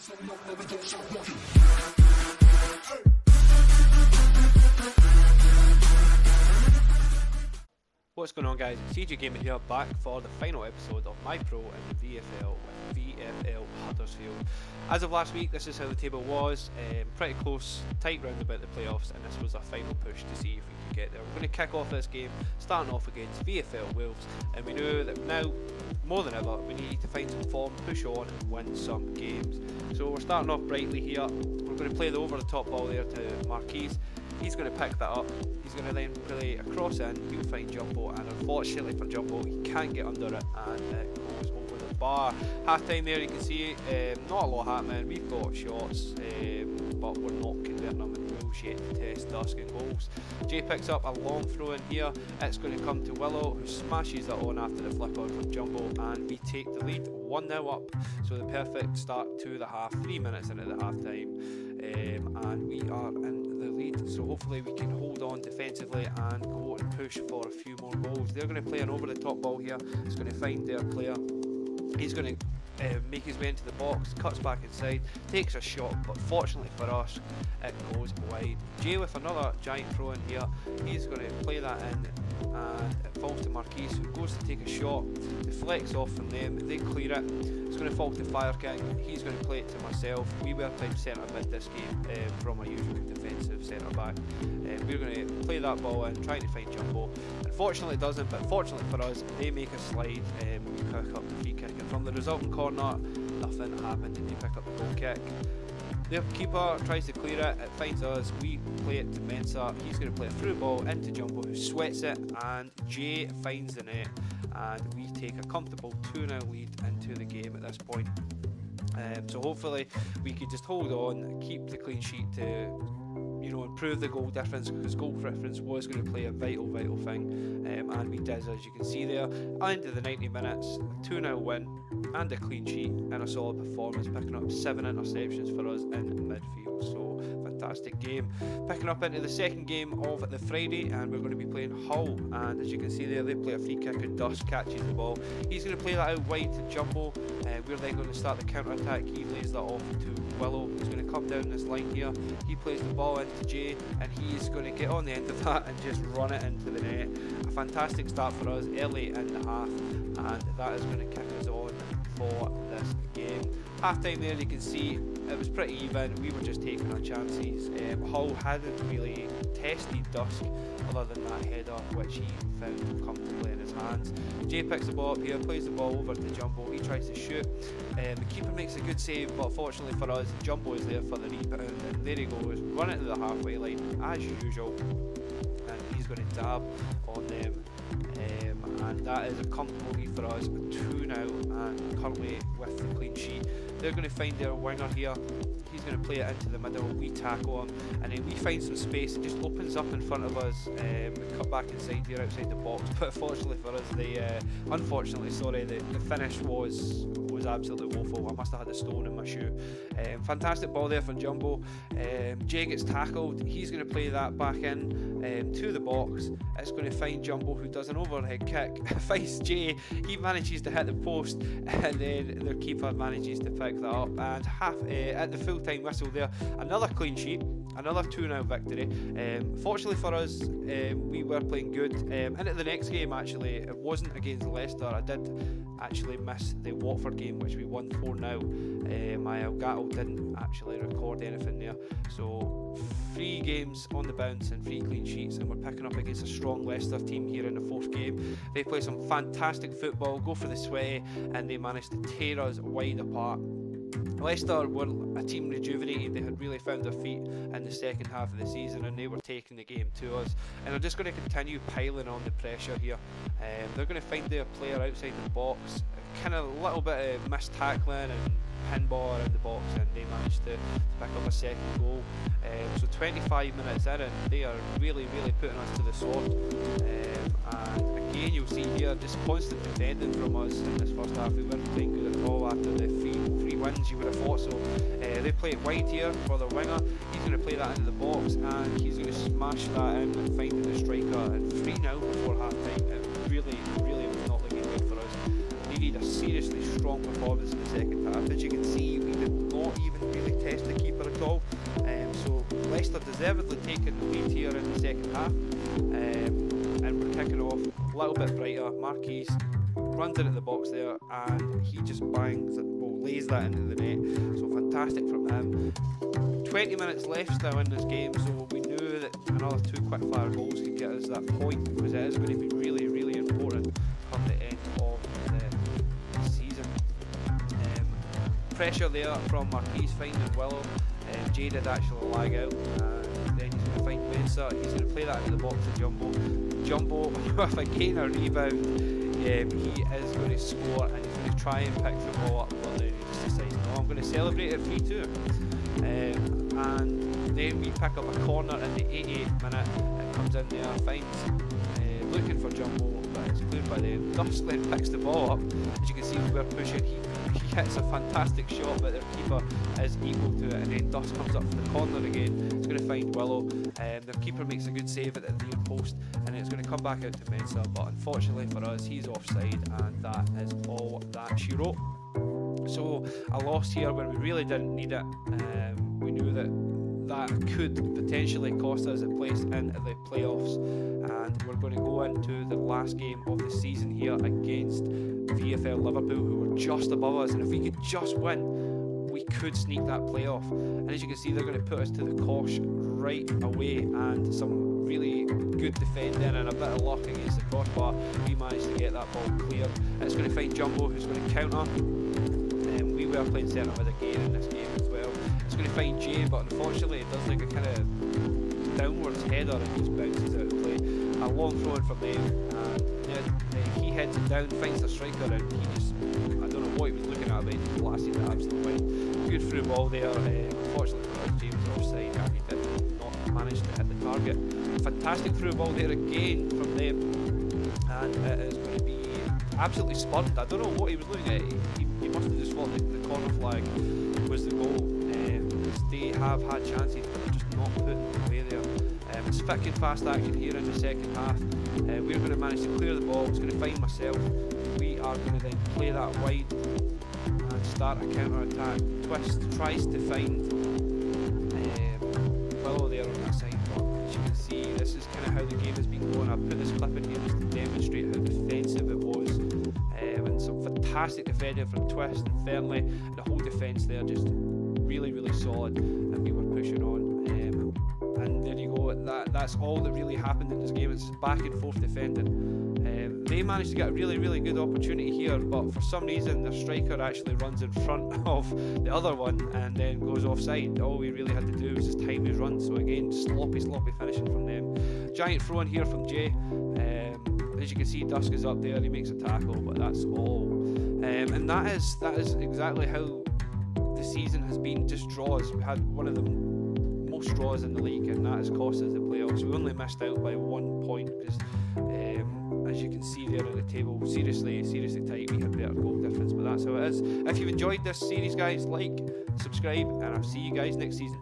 What's going on, guys? It's CJ Gaming here, back for the final episode of my pro in the VFL with VFL Huddersfield. As of last week, this is how the table was, pretty close, tight round about the playoffs, and this was a final push to see if we could get there. We're going to kick off this game, starting off against VFL Wolves, and we know that now, more than ever, we need to find some form, push on and win some games. So we're starting off brightly here. We're going to play the over-the-top ball there to Marquise. He's going to pick that up, he's going to then play across in, he'll find Jumbo, and unfortunately for Jumbo, he can't get under it, and it goes over the bar. Half time there, you can see not a lot happening. We've got shots, but we're not converting them, and Will's yet to test Dusk and goals. Jay picks up a long throw in here, it's going to come to Willow, who smashes it on after the flick on from Jumbo, and we take the lead 1-0 up. So the perfect start to the half, 3 minutes into the half time, and we are in the lead, so hopefully we can hold on defensively and go and push for a few more goals. They're going to play an over the top ball here. It's going to find their player, he's going to make his way into the box, cuts back inside, takes a shot, but fortunately for us it goes wide. Jay with another giant throw in here, he's going to play that in, and it falls to Marquise, who goes to take a shot, deflects off from them, they clear it. It's going to fall to Fire King, he's going to play it to myself. We were playing centre mid this game from our usual defensive centre back. We're going to play that ball in, trying to find Jumbo. Unfortunately it doesn't, but fortunately for us, they make a slide, we pick up the free kick, and from the resulting corner, nothing happened, and they pick up the goal kick. The keeper tries to clear it, it finds us, we play it to Mensah, he's going to play a through ball into Jumbo, who sweats it, and Jay finds the net, and we take a comfortable 2-0 lead into the game at this point. So hopefully we could just hold on, keep the clean sheet to, you know, improve the goal difference, because goal difference was going to play a vital thing, and we did, as you can see there. Into the 90 minutes, a 2-0 win and a clean sheet and a solid performance, picking up 7 interceptions for us in midfield. So fantastic game. Picking up into the second game of the Friday, and we're going to be playing Hull, and as you can see there, they play a free kick and Dusk catches the ball. He's going to play that out wide to Jumbo, we're then going to start the counter attack. He lays that off to Willow, who's going to come down this line here. He plays the ball into Jay, and he's going to get on the end of that and just run it into the net. A fantastic start for us early in the half, and that is going to kick us on for this game. Half time there, you can see it was pretty even. We were just taking our chances. Hull hadn't really tested Dusk other than that header, which he found comfortably in his hands. Jay picks the ball up here, plays the ball over to Jumbo, he tries to shoot. The keeper makes a good save, but fortunately for us, Jumbo is there for the rebound, and there he goes, run it to the halfway line as usual, and he's going to dab on them. And that is a comfortable lead for us, 2-0, and currently with the clean sheet. They're going to find their winger here, he's going to play it into the middle, we tackle him, and then we find some space, it just opens up in front of us. We cut back inside here outside the box, but fortunately for us, unfortunately, the finish was absolutely woeful. I must have had a stone in my shoe. Fantastic ball there from Jumbo. Jay gets tackled, he's going to play that back in to the box. It's going to find Jumbo, who does an overhead kick, finds Jay, he manages to hit the post, and then their keeper manages to pick that up, and at the full time whistle there, another clean sheet, another 2-0 victory. Fortunately for us, we were playing good. Into the next game, actually, it wasn't against Leicester. I did actually miss the Watford game, which we won 4-0. My Elgato didn't actually record anything there. So 3 games on the bounce and 3 clean sheets, and we're picking up against a strong Leicester team here in the 4th game. They play some fantastic football, go for the sweaty, and they managed to tear us wide apart. Leicester were a team rejuvenated, they had really found their feet in the second half of the season, and they were taking the game to us, and they're just going to continue piling on the pressure here. They're going to find their player outside the box, kind of a little bit of missed tackling and pinball around the box, and they managed to pick up a second goal. So 25 minutes in, and they are really putting us to the sword. And again, you'll see here just constant defending from us in this first half. We weren't playing good at all after the three wins, you would have thought. So they play it wide here for their winger. He's going to play that into the box, and he's going to smash that in and finding the striker. And 3-0 before half time. It really was not looking good for us. Needed a seriously strong performance in the second half. As you can see, we did not even deservedly taking the lead here in the second half, and we're kicking off a little bit brighter. Marquise runs into the box there, and he just bangs it, well, lays that into the net. So fantastic from him. 20 minutes left still in this game, so we knew that another 2 quick fire goals could get us that point, because it is going to be really, really important come the end of the season. Pressure there from Marquise finding Willow. Jay did actually lag out, and then he's going to find Mensah. He's going to play that into the box to Jumbo. Jumbo with again a rebound. He is going to score, and he's going to try and pick the ball up, but then he just decides, no, I'm going to celebrate it 3-2. And then we pick up a corner in the 88th minute. It comes in there, finds looking for Jumbo, but it's cleared by them. Dusk then picks the ball up. As you can see, we're pushing. He hits a fantastic shot, but their keeper is equal to it. And then Dusk comes up for the corner again. It's going to find Willow. Their keeper makes a good save at the near post, and it's going to come back out to Mensah. But unfortunately for us, he's offside, and that is all that she wrote. So a loss here when we really didn't need it. We knew that could potentially cost us a place into the playoffs, and we're going to go into the last game of the season here against VFL Liverpool, who were just above us, and if we could just win, we could sneak that playoff. And as you can see, they're going to put us to the cosh right away, and some really good defending and a bit of luck against the crossbar. We managed to get that ball cleared. It's going to find Jumbo, who's going to counter. We were playing centre mid again in this game as well. It's going to find Jay, but unfortunately it does like a kind of downwards header and just bounces out of play. A long throw in from them, and he heads it down, finds the striker, and he just, I don't know what he was looking at, but he just blasted it absolutely fine. Good through ball there. Unfortunately for us, James was offside, and he did not manage to hit the target. Fantastic through ball there again from them, and it is going to be absolutely spun. I don't know what he was looking at. He must have just thought the corner flag was the goal. They have had chances, but they're just not putting it away there. It's thick and fast action here in the second half. We're going to manage to clear the ball. It's going to find myself. We are going to then play that wide and start a counter attack. Twist tries to find Willow there on that side, but as you can see, this is kind of how the game has been going. I've put this clip in here just to demonstrate how defensive it was, and some fantastic defending from Twist and Fernley, and the whole defence there just really, really solid, and we were pushing on. And there you go, that's all that really happened in this game. It's back and forth defending. They managed to get a really, really good opportunity here, but for some reason their striker actually runs in front of the other one and then goes offside. All we really had to do was just time his run. So again, sloppy finishing from them. Giant throw in here from Jay. As you can see, Dusk is up there, he makes a tackle, but that's all. And that is exactly how the season has been, just draws. We had one of the most draws in the league, and that has cost us the playoffs. We only missed out by 1 point because, as you can see there at the table, seriously tight. We had better goal difference, but that's how it is. If you've enjoyed this series, guys, like, subscribe, and I'll see you guys next season.